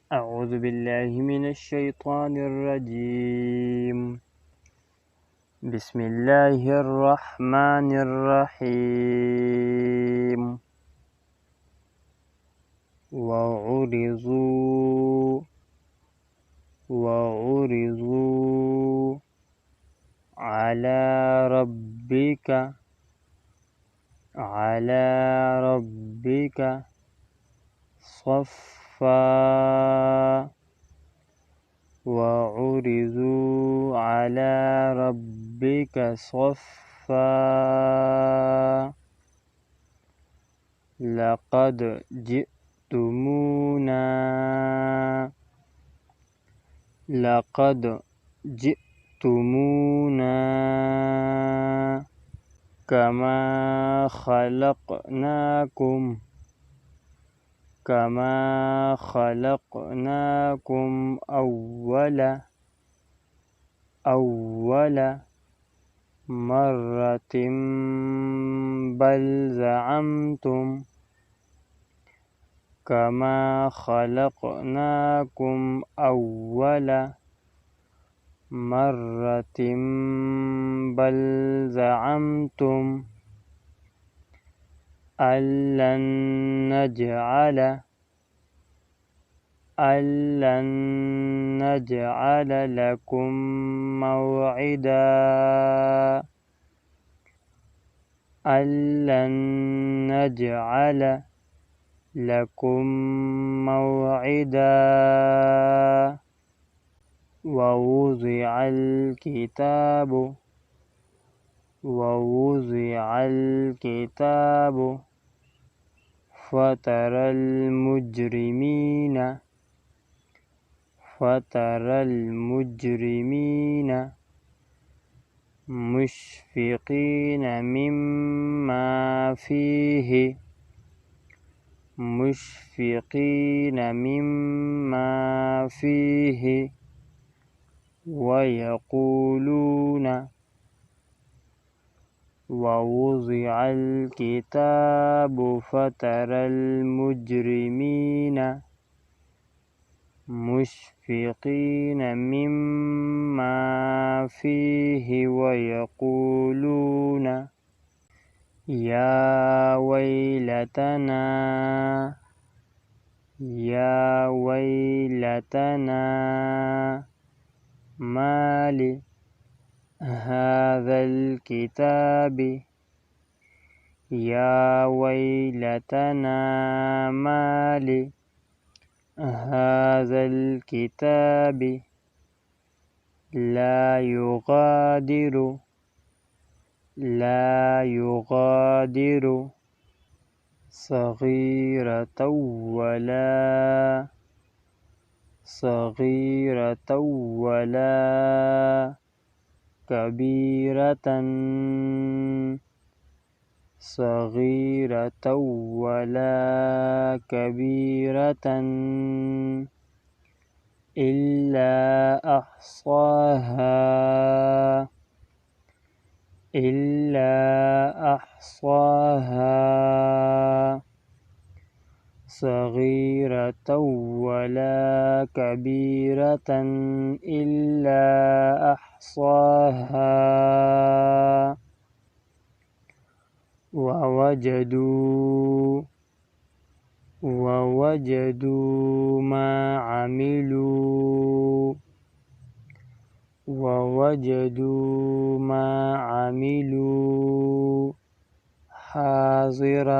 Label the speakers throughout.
Speaker 1: أعوذ بالله من الشيطان الرجيم. بسم الله الرحمن الرحيم. وعرضوا على ربك صفا. وعرضوا على ربك صفا. لقد جئتمونا كما خلقناكم أول مرة بل زعمتم كما خلقناكم أول مرة بل زعمتم أن لن نجعل لكم موعدا. ووضع الكتاب فترى المجرمين مشفقين مما فيه ويقولون ووضع الكتاب فترى المجرمين مشفقين مما فيه ويقولون يا ويلتنا ما لهذا الكتاب لا يغادر صغيرة ولا كبيرة إلا أحصاها صغيرة ولا كبيرة إلا أحصاها ووجدوا ما عملوا حاضرا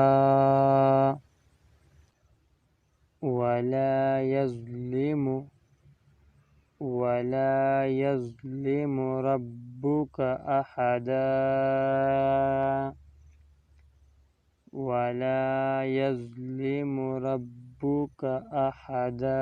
Speaker 1: ولا يظلم ربك أحدا.